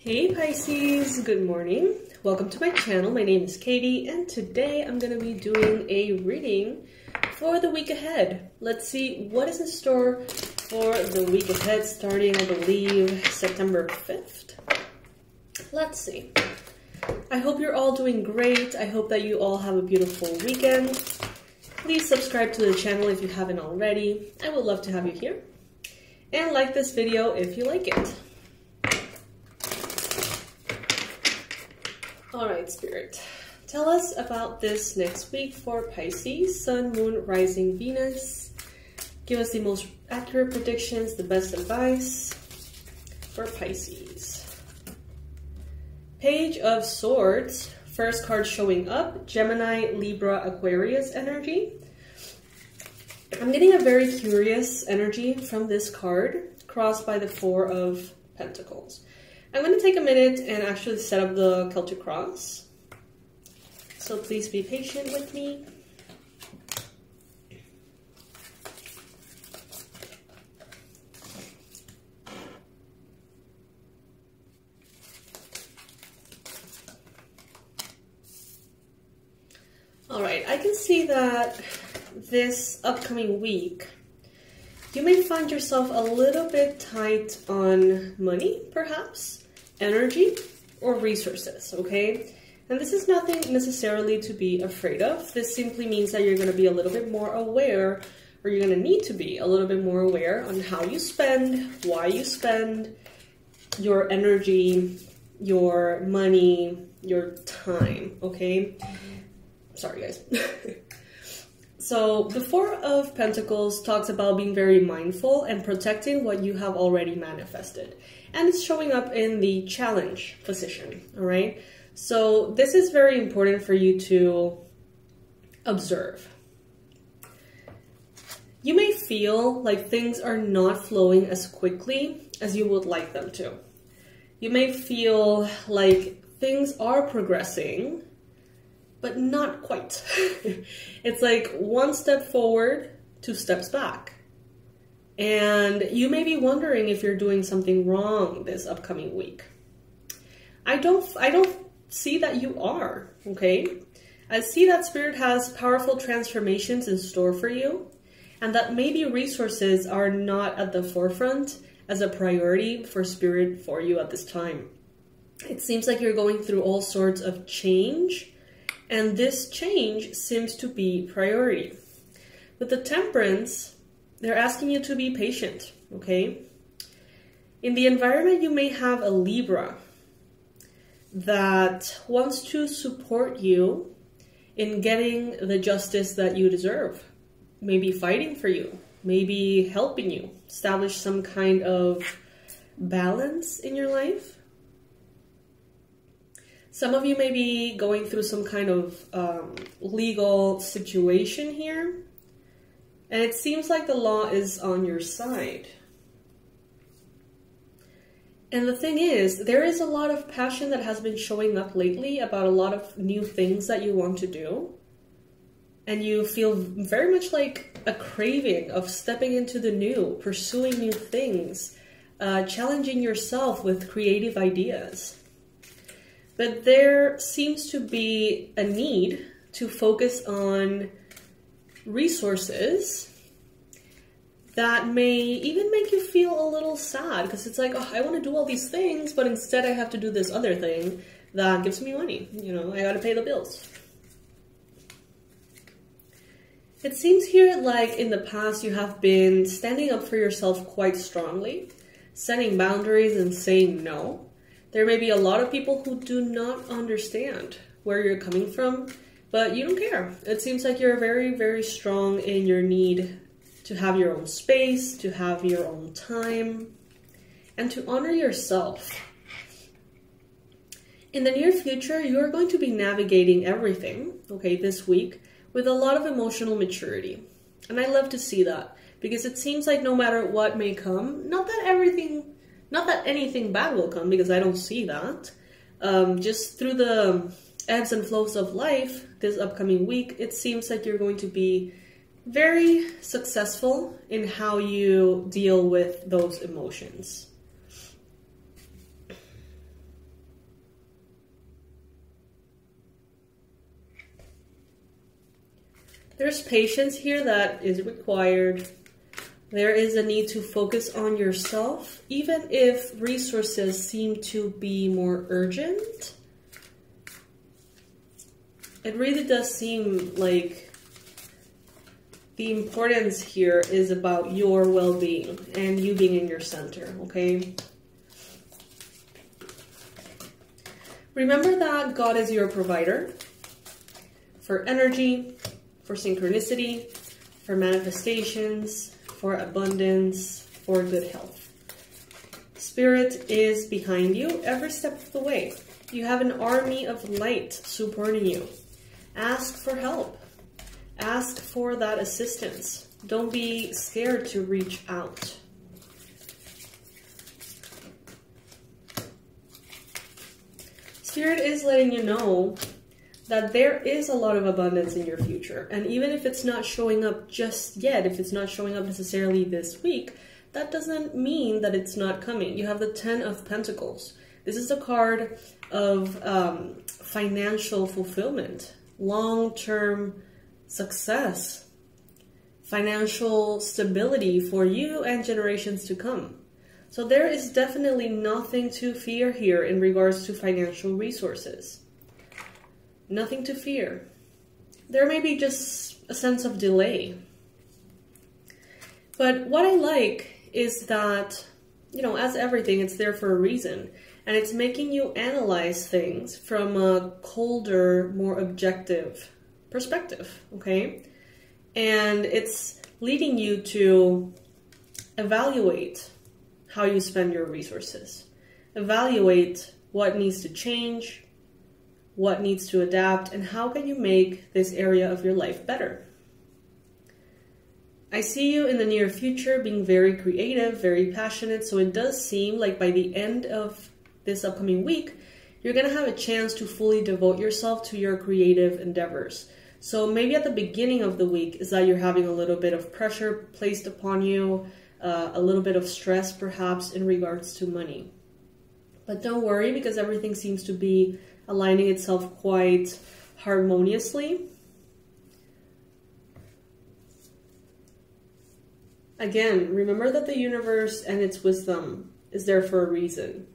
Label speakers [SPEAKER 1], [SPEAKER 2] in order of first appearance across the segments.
[SPEAKER 1] Hey Pisces, good morning. Welcome to my channel. My name is Katie and today I'm going to be doing a reading for the week ahead. Let's see what is in store for the week ahead starting, I believe, September 5th. Let's see. I hope you're all doing great. I hope that you all have a beautiful weekend. Please subscribe to the channel if you haven't already. I would love to have you here. And like this video if you like it. All right, Spirit, tell us about this next week for Pisces, Sun, Moon, Rising, Venus. Give us the most accurate predictions, the best advice for Pisces. Page of Swords, first card showing up, Gemini, Libra, Aquarius energy. I'm getting a very curious energy from this card, crossed by the Four of Pentacles. I'm going to take a minute and actually set up the Celtic cross. So please be patient with me. All right, I can see that this upcoming week, you may find yourself a little bit tight on money, perhaps, energy, or resources, okay? And this is nothing necessarily to be afraid of. This simply means that you're going to be a little bit more aware, or you're going to need to be a little bit more aware on how you spend, why you spend your energy, your money, your time, okay? Sorry, guys. So the Four of Pentacles talks about being very mindful and protecting what you have already manifested. And it's showing up in the challenge position, all right? So this is very important for you to observe. You may feel like things are not flowing as quickly as you would like them to. You may feel like things are progressing, but not quite. It's like one step forward, two steps back. And you may be wondering if you're doing something wrong this upcoming week. I don't see that you are, okay? I see that Spirit has powerful transformations in store for you, and that maybe resources are not at the forefront as a priority for Spirit for you at this time. It seems like you're going through all sorts of change, and this change seems to be priority. With the Temperance, they're asking you to be patient, okay? In the environment, you may have a Libra that wants to support you in getting the justice that you deserve. Maybe fighting for you, maybe helping you establish some kind of balance in your life. Some of you may be going through some kind of legal situation here. And it seems like the law is on your side. And the thing is, there is a lot of passion that has been showing up lately about a lot of new things that you want to do. And you feel very much like a craving of stepping into the new, pursuing new things, challenging yourself with creative ideas. But there seems to be a need to focus on resources that may even make you feel a little sad, because it's like, oh, I want to do all these things, but instead I have to do this other thing that gives me money. You know, I got to pay the bills. It seems here like in the past you have been standing up for yourself quite strongly, setting boundaries and saying no. There may be a lot of people who do not understand where you're coming from, but you don't care. It seems like you're very, very strong in your need to have your own space, to have your own time, and to honor yourself. In the near future, you're going to be navigating everything, okay, this week, with a lot of emotional maturity. And I love to see that, because it seems like no matter what may come, not that anything bad will come, because I don't see that. Just through the ebbs and flows of life this upcoming week, it seems like you're going to be very successful in how you deal with those emotions. There's patience here that is required. There is a need to focus on yourself, even if resources seem to be more urgent. It really does seem like the importance here is about your well-being and you being in your center, okay? Remember that God is your provider for energy, for synchronicity, for manifestations, for abundance, for good health. Spirit is behind you every step of the way. You have an army of light supporting you. Ask for help. Ask for that assistance. Don't be scared to reach out. Spirit is letting you know that there is a lot of abundance in your future. And even if it's not showing up just yet, if it's not showing up necessarily this week, that doesn't mean that it's not coming. You have the 10 of Pentacles. This is a card of financial fulfillment, long-term success, financial stability for you and generations to come. So there is definitely nothing to fear here in regards to financial resources. Nothing to fear. There may be just a sense of delay. But what I like is that, you know, as everything, it's there for a reason. And it's making you analyze things from a colder, more objective perspective, okay? And it's leading you to evaluate how you spend your resources. Evaluate what needs to change, what needs to adapt, and how can you make this area of your life better. I see you in the near future being very creative, very passionate, so it does seem like by the end of this upcoming week, you're going to have a chance to fully devote yourself to your creative endeavors. So maybe at the beginning of the week is that you're having a little bit of pressure placed upon you, a little bit of stress perhaps in regards to money. But don't worry, because everything seems to be aligning itself quite harmoniously. Again, remember that the universe and its wisdom is there for a reason.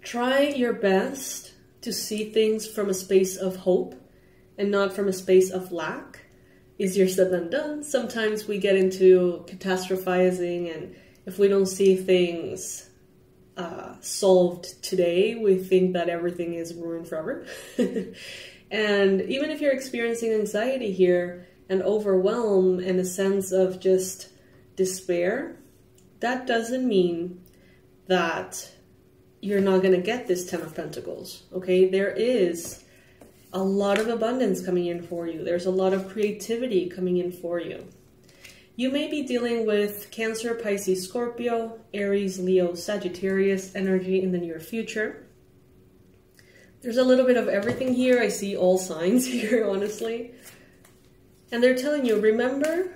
[SPEAKER 1] Try your best to see things from a space of hope and not from a space of lack. Easier said than done. Sometimes we get into catastrophizing, and if we don't see things solved today, we think that everything is ruined forever. And even if you're experiencing anxiety here and overwhelm and a sense of just despair, that doesn't mean that you're not going to get this 10 of Pentacles, okay? There is a lot of abundance coming in for you. There's a lot of creativity coming in for you. You may be dealing with Cancer, Pisces, Scorpio, Aries, Leo, Sagittarius energy in the near future. There's a little bit of everything here. I see all signs here, honestly. And they're telling you, remember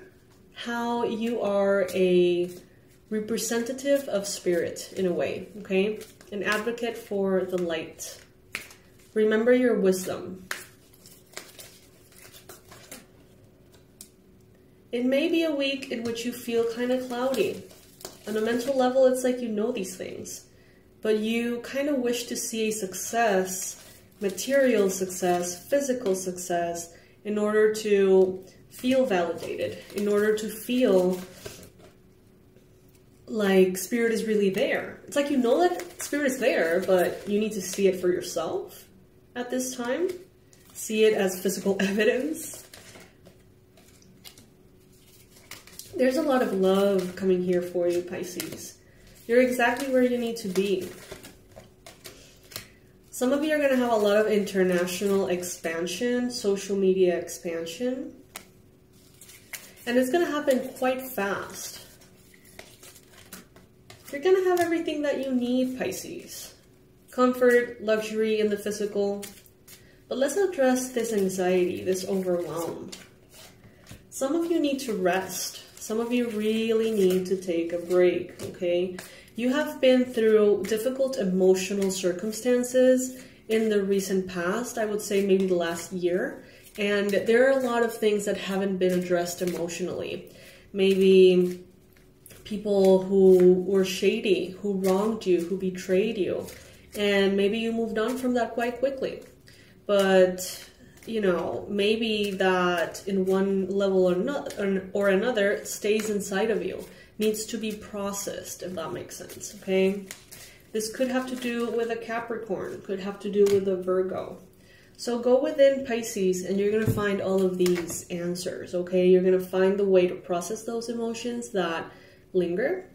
[SPEAKER 1] how you are a representative of spirit in a way, okay? An advocate for the light. Remember your wisdom. It may be a week in which you feel kind of cloudy. On a mental level, it's like you know these things, but you kind of wish to see a success, material success, physical success, in order to feel validated, in order to feel like spirit is really there. It's like you know that spirit is there, but you need to see it for yourself at this time. See it as physical evidence. There's a lot of love coming here for you, Pisces. You're exactly where you need to be. Some of you are going to have a lot of international expansion, social media expansion. And it's going to happen quite fast. You're going to have everything that you need, Pisces. Comfort, luxury in the physical. But let's address this anxiety, this overwhelm. Some of you need to rest. Some of you really need to take a break, okay? You have been through difficult emotional circumstances in the recent past, I would say maybe the last year, And there are a lot of things that haven't been addressed emotionally. Maybe people who were shady, who wronged you, who betrayed you. And maybe you moved on from that quite quickly. But, you know, maybe that in one level or another stays inside of you. Needs to be processed, if that makes sense, okay? This could have to do with a Capricorn, could have to do with a Virgo. So go within Pisces and you're going to find all of these answers, okay? You're going to find the way to process those emotions that linger.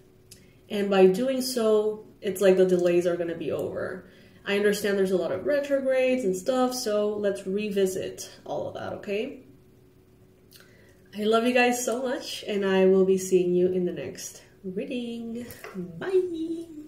[SPEAKER 1] And by doing so, it's like the delays are going to be over. I understand there's a lot of retrogrades and stuff, so let's revisit all of that, okay? I love you guys so much, and I will be seeing you in the next reading. Bye!